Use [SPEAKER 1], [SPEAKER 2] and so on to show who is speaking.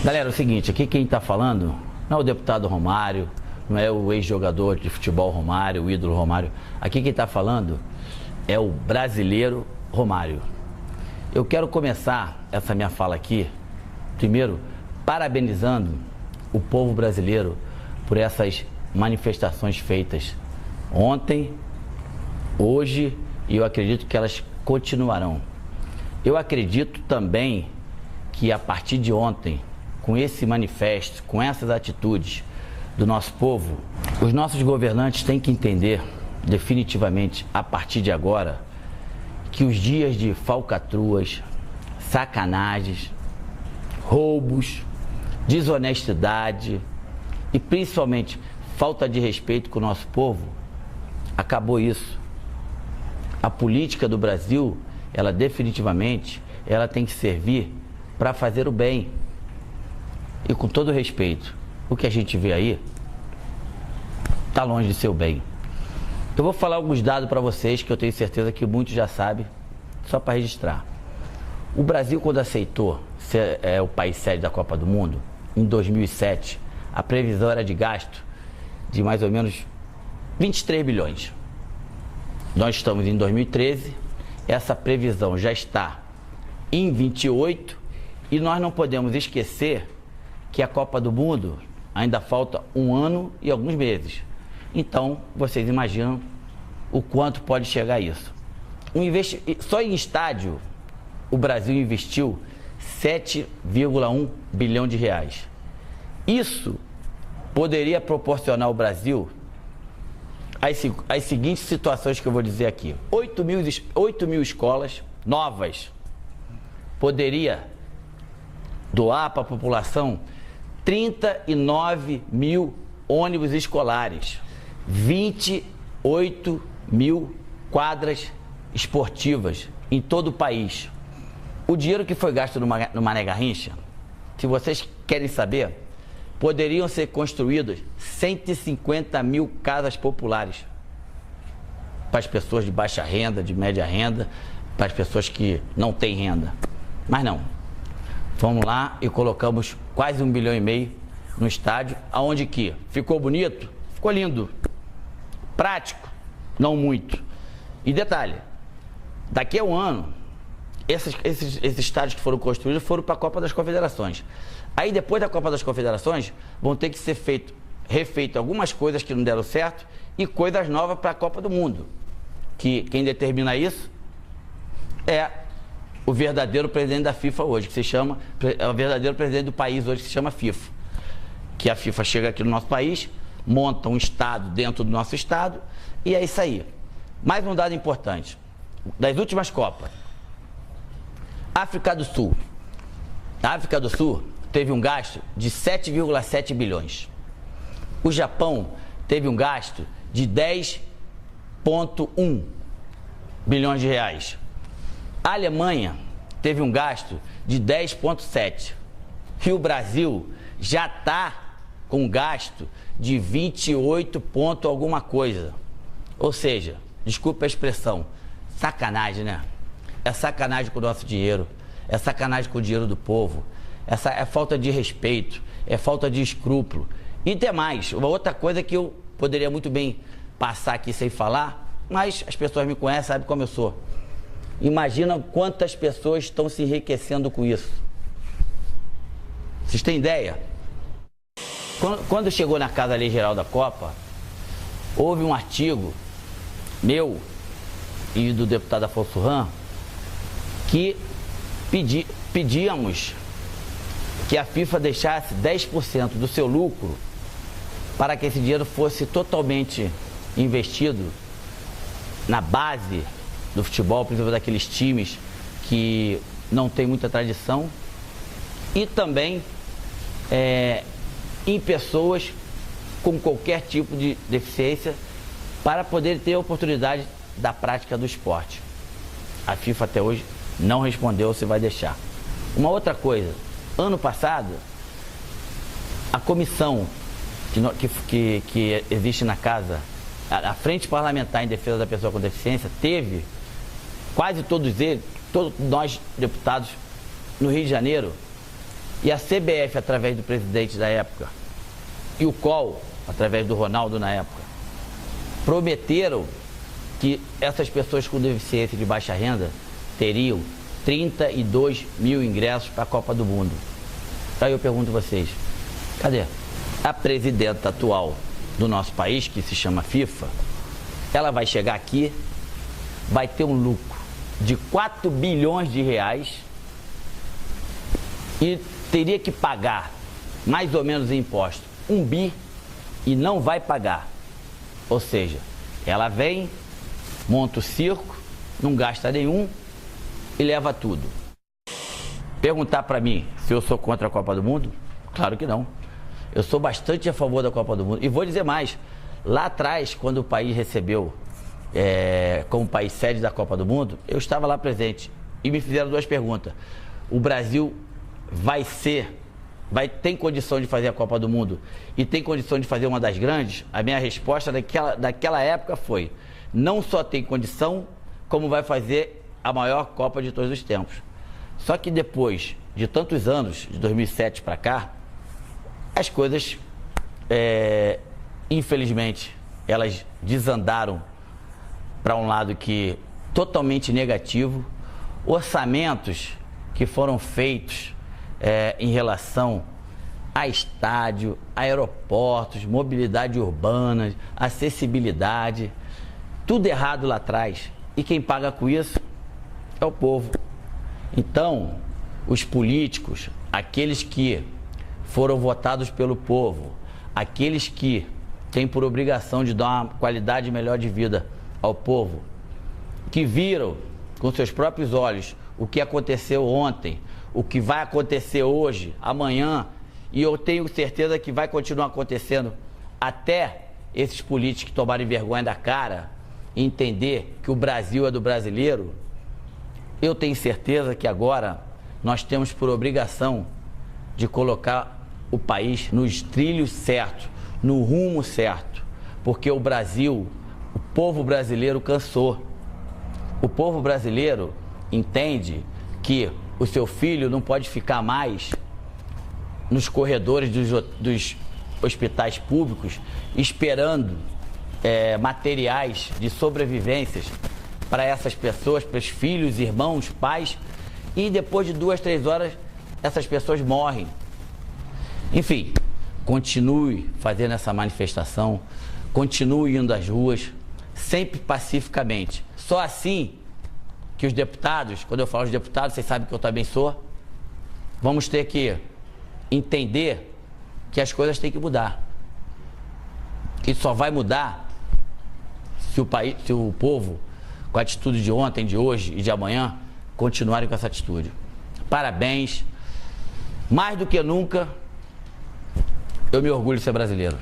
[SPEAKER 1] Galera, é o seguinte, aqui quem está falando não é o deputado Romário, não é o ex-jogador de futebol Romário, o ídolo Romário. Aqui quem está falando é o brasileiro Romário. Eu quero começar essa minha fala aqui, primeiro, parabenizando o povo brasileiro por essas manifestações feitas ontem, hoje, e eu acredito que elas continuarão. Eu acredito também que a partir de ontem, com esse manifesto, com essas atitudes do nosso povo, os nossos governantes têm que entender definitivamente, a partir de agora, que os dias de falcatruas, sacanagens, roubos, desonestidade e principalmente falta de respeito com o nosso povo, acabou isso. A política do Brasil, ela definitivamente, ela tem que servir para fazer o bem. E com todo respeito, o que a gente vê aí está longe de ser o bem. Eu vou falar alguns dados para vocês que eu tenho certeza que muitos já sabem, só para registrar. O Brasil, quando aceitou ser o país sede da Copa do Mundo, em 2007, a previsão era de gasto de mais ou menos 23 bilhões. Nós estamos em 2013, essa previsão já está em 28 e nós não podemos esquecer que a Copa do Mundo ainda falta 1 ano e alguns meses. Então, vocês imaginam o quanto pode chegar a isso. Só em estádio, o Brasil investiu 7,1 bilhão de reais. Isso poderia proporcionar ao Brasil as seguintes situações que eu vou dizer aqui. 8 mil escolas novas. Poderia doar para a população 39 mil ônibus escolares, 28 mil quadras esportivas em todo o país. O dinheiro que foi gasto no Mané Garrincha, se vocês querem saber, poderiam ser construídas 150 mil casas populares para as pessoas de baixa renda, de média renda, para as pessoas que não têm renda. Mas não. Fomos lá e colocamos quase 1,5 bilhão no estádio, aonde que ficou bonito, ficou lindo, prático, não muito. E detalhe, daqui a um ano, esses estádios que foram construídos foram para a Copa das Confederações. Aí depois da Copa das Confederações, vão ter que ser refeito algumas coisas que não deram certo e coisas novas para a Copa do Mundo. Que quem determina isso é o verdadeiro presidente da FIFA hoje, que se chama, é o verdadeiro presidente do país hoje, que se chama FIFA. Que a FIFA chega aqui no nosso país, monta um estado dentro do nosso estado, e é isso aí. Mais um dado importante, das últimas Copas. África do Sul. A África do Sul teve um gasto de 7,7 bilhões. O Japão teve um gasto de 10,1 bilhões de reais. A Alemanha teve um gasto de 10,7. E o Brasil já está com um gasto de 28 ponto alguma coisa. Ou seja, desculpa a expressão, sacanagem, né? É sacanagem com o nosso dinheiro, é sacanagem com o dinheiro do povo, essa é falta de respeito, é falta de escrúpulo. E tem mais, uma outra coisa que eu poderia muito bem passar aqui sem falar, mas as pessoas me conhecem, sabem como eu sou. Imagina quantas pessoas estão se enriquecendo com isso. Vocês têm ideia? Quando chegou na Casa Lei Geral da Copa, houve um artigo meu e do deputado Afonso Ram que pedíamos que a FIFA deixasse 10% do seu lucro para que esse dinheiro fosse totalmente investido na base do futebol, principalmente daqueles times que não tem muita tradição, e também em pessoas com qualquer tipo de deficiência para poder ter a oportunidade da prática do esporte. A FIFA até hoje não respondeu se vai deixar. Uma outra coisa, ano passado, a comissão que existe na casa, a Frente Parlamentar em Defesa da Pessoa com Deficiência, teve quase todos nós deputados no Rio de Janeiro, E a CBF, através do presidente da época, e o COL, através do Ronaldo na época, prometeram que essas pessoas com deficiência de baixa renda teriam 32 mil ingressos para a Copa do Mundo. Aí eu pergunto a vocês, cadê? A presidenta atual do nosso país, que se chama FIFA, ela vai chegar aqui, vai ter um lucro de 4 bilhões de reais e teria que pagar mais ou menos em imposto 1 bi e não vai pagar. Ou seja, ela vem, monta o circo, não gasta nenhum e leva tudo. Perguntar para mim se eu sou contra a Copa do Mundo? Claro que não. Eu sou bastante a favor da Copa do Mundo. E vou dizer mais, lá atrás, quando o país recebeu como país sede da Copa do Mundo, eu estava lá presente e me fizeram 2 perguntas. O Brasil tem condição de fazer a Copa do Mundo e tem condição de fazer uma das grandes? A minha resposta daquela época foi: não só tem condição, como vai fazer a maior Copa de todos os tempos. Só que depois de tantos anos, de 2007 para cá, as coisas, infelizmente, elas desandaram para um lado totalmente negativo. Orçamentos que foram feitos em relação a estádio, aeroportos, mobilidade urbana, acessibilidade, tudo errado lá atrás. E quem paga com isso é o povo. Então, os políticos, aqueles que foram votados pelo povo, aqueles que têm por obrigação de dar uma qualidade melhor de vida ao povo, que viram com seus próprios olhos o que aconteceu ontem, o que vai acontecer hoje, amanhã, e eu tenho certeza que vai continuar acontecendo até esses políticos tomarem vergonha da cara e entender que o Brasil é do brasileiro. Eu tenho certeza que agora nós temos por obrigação de colocar o país nos trilhos certos, no rumo certo, porque o Brasil, o povo brasileiro cansou. O povo brasileiro entende que o seu filho não pode ficar mais nos corredores dos hospitais públicos esperando materiais de sobrevivências para essas pessoas, para os filhos, irmãos, pais, e depois de 2, 3 horas essas pessoas morrem. Enfim, continue fazendo essa manifestação, continue indo às ruas, sempre pacificamente. Só assim que os deputados, quando eu falo de deputados, vocês sabem que eu também sou, vamos ter que entender que as coisas têm que mudar. Que só vai mudar se o povo, com a atitude de ontem, de hoje e de amanhã, continuarem com essa atitude. Parabéns. Mais do que nunca, eu me orgulho de ser brasileiro.